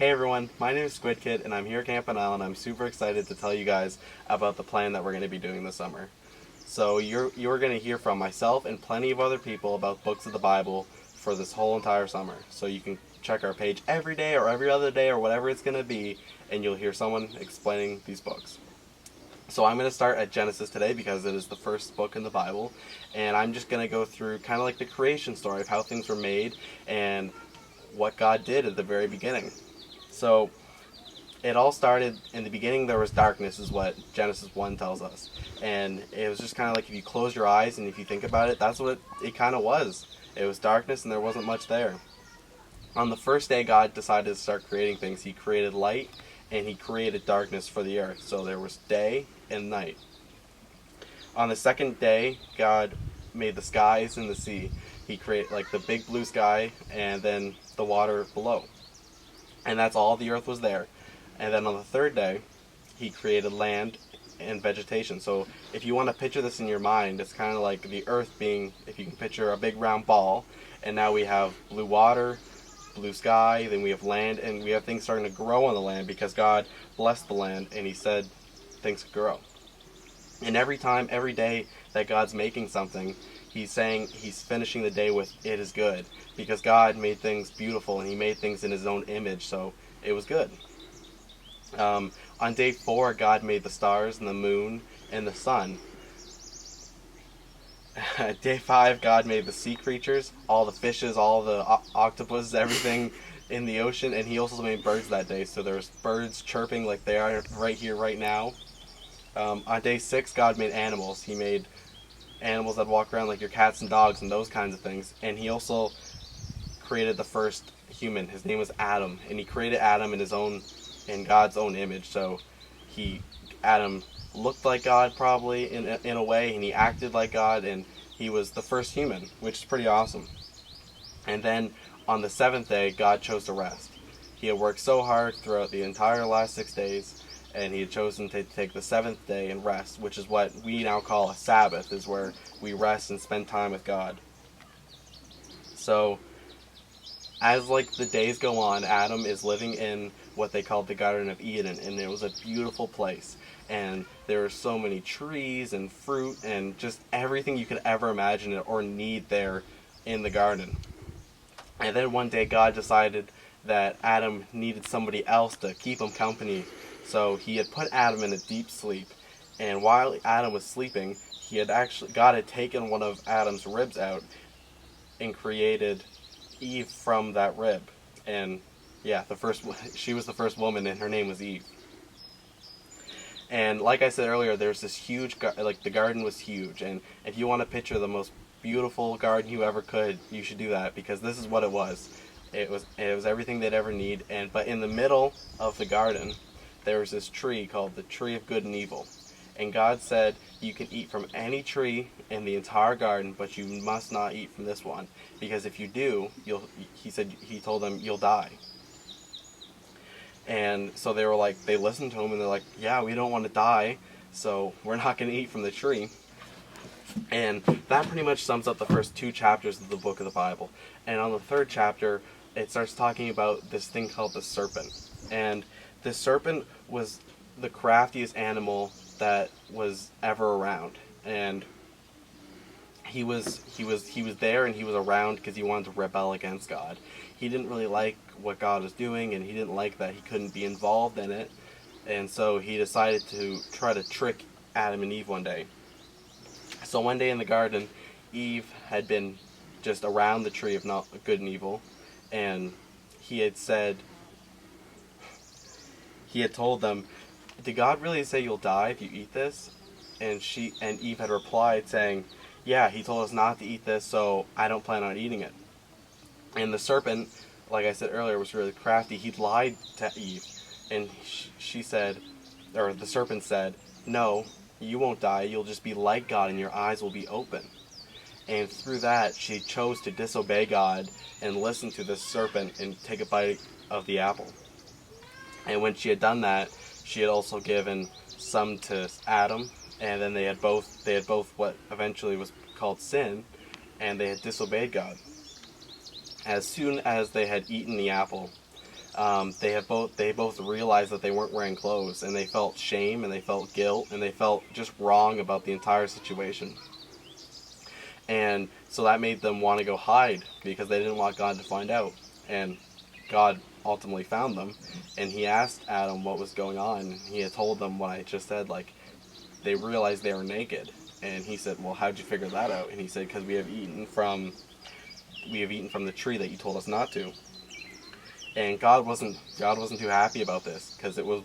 Hey everyone, my name is SquidKid and I'm here at Camp Island. I'm super excited to tell you guys about the plan that we're going to be doing this summer. So you're going to hear from myself and plenty of other people about books of the Bible for this whole entire summer. So you can check our page every day or every other day or whatever it's going to be, and you'll hear someone explaining these books. So I'm going to start at Genesis today because it is the first book in the Bible, and I'm just going to go through kind of like the creation story of how things were made and what God did at the very beginning. So it all started in the beginning. There was darkness, is what Genesis 1 tells us, and it was just kind of like if you close your eyes and if you think about it, that's what it kind of was. It was darkness and there wasn't much there. On the first day, God decided to start creating things. He created light and he created darkness for the earth. So there was day and night. On the second day, God made the skies and the sea. He created like the big blue sky and then the water below. And that's all the earth was there. And then on the third day, he created land and vegetation. So if you want to picture this in your mind, it's kind of like the earth being, if you can picture a big round ball, and now we have blue water, blue sky, then we have land, and we have things starting to grow on the land because God blessed the land and he said things could grow. And every day that God's making something, he's saying he's finishing the day with "it is good," because God made things beautiful and he made things in his own image, so it was good. On day 4, God made the stars and the moon and the sun. Day 5, God made the sea creatures, all the fishes, all the octopuses, everything in the ocean, and he also made birds that day. So there's birds chirping like they are right here, right now. On day 6, God made animals. He made animals that walk around like your cats and dogs and those kinds of things. And he also created the first human. His name was Adam, and he created Adam in God's own image. So Adam looked like God probably in a way, and he acted like God, and he was the first human, which is pretty awesome. And then on the 7th day, God chose to rest. He had worked so hard throughout the entire last 6 days, and he had chosen to take the 7th day and rest, which is what we now call a Sabbath, is where we rest and spend time with God. So as like the days go on, Adam is living in what they called the Garden of Eden, and it was a beautiful place. And there were so many trees and fruit and just everything you could ever imagine or need there in the garden. And then one day God decided that Adam needed somebody else to keep him company. So he had put Adam in a deep sleep. And while Adam was sleeping, God had taken one of Adam's ribs out and created Eve from that rib. And yeah, she was the first woman, and her name was Eve. And like I said earlier, there's this huge, the garden was huge. And if you want to picture the most beautiful garden you ever could, you should do that, because this is what it was. It was everything they'd ever need. But in the middle of the garden, there was this tree called the tree of good and evil. And God said, you can eat from any tree in the entire garden, but you must not eat from this one, because if you do, he told them, you'll die. And so they listened to him, and they're like, yeah, we don't want to die, so we're not going to eat from the tree. And that pretty much sums up the first 2 chapters of the book of the Bible. And on the 3rd chapter, it starts talking about this thing called the serpent. And the serpent was the craftiest animal that was ever around. And he was there, and he was around because he wanted to rebel against God. He didn't really like what God was doing, and he didn't like that he couldn't be involved in it. And so he decided to try to trick Adam and Eve one day. So one day in the garden, Eve had been just around the tree of good and evil, and he had told them, did God really say you'll die if you eat this? And Eve had replied saying, yeah, he told us not to eat this, so I don't plan on eating it. And the serpent, like I said earlier, was really crafty. He lied to Eve, and the serpent said, no, you won't die, you'll just be like God and your eyes will be open. And through that, she chose to disobey God and listen to the serpent and take a bite of the apple. And when she had done that, she had also given some to Adam, and then they had both what eventually was called sin, and they had disobeyed God. As soon as they had eaten the apple, They both realized that they weren't wearing clothes, and they felt shame, and they felt guilt, and they felt just wrong about the entire situation. And so that made them want to go hide because they didn't want God to find out. And God ultimately found them, and he asked Adam what was going on. He had told them what I just said, like, they realized they were naked. And he said, well, how'd you figure that out? And he said, because we have eaten from the tree that you told us not to. And God wasn't too happy about this, because it was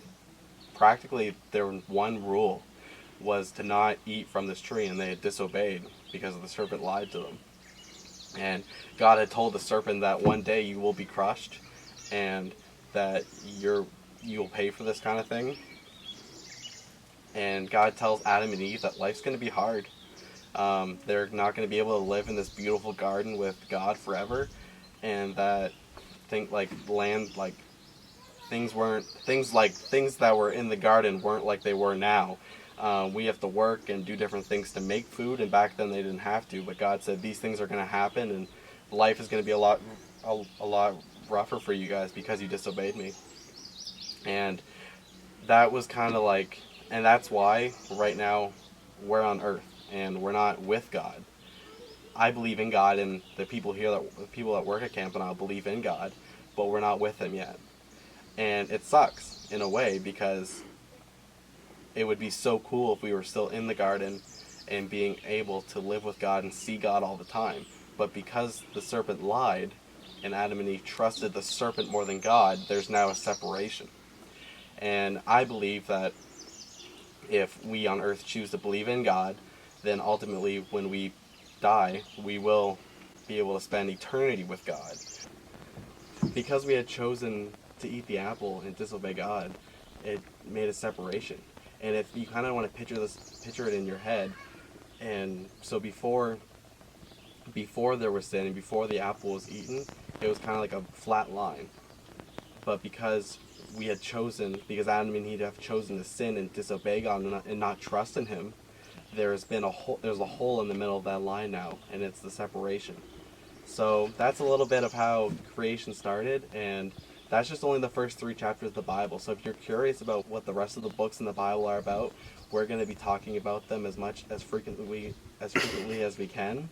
practically their one rule was to not eat from this tree, and they had disobeyed because the serpent lied to them. And God had told the serpent that one day you will be crushed, and that you'll pay for this kind of thing. And God tells Adam and Eve that life's going to be hard. They're not going to be able to live in this beautiful garden with God forever, and that things that were in the garden weren't like they were now. We have to work and do different things to make food, and back then they didn't have to. But God said these things are going to happen, and life is going to be a lot rougher for you guys because you disobeyed me. And that was kind of like, and that's why right now we're on Earth and we're not with God. I believe in God, and the people that work at Camp and I believe in God, but we're not with Him yet. And it sucks in a way, because it would be so cool if we were still in the garden and being able to live with God and see God all the time. But because the serpent lied and Adam and Eve trusted the serpent more than God, there's now a separation. And I believe that if we on earth choose to believe in God, then ultimately when we die, we will be able to spend eternity with God. Because we had chosen to eat the apple and disobey God, it made a separation. And if you kind of want to picture it in your head, and so before there was sin and before the apple was eaten, it was kind of like a flat line. But because Adam and Eve have chosen to sin and disobey God and not trust in Him, there's a hole in the middle of that line now, and it's the separation. So that's a little bit of how creation started, and that's just only the first 3 chapters of the Bible. So if you're curious about what the rest of the books in the Bible are about, we're going to be talking about them as frequently as we can.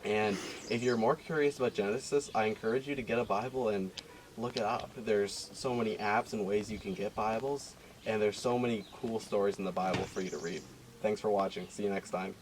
And if you're more curious about Genesis, I encourage you to get a Bible and look it up. There's so many apps and ways you can get Bibles, and there's so many cool stories in the Bible for you to read. Thanks for watching. See you next time.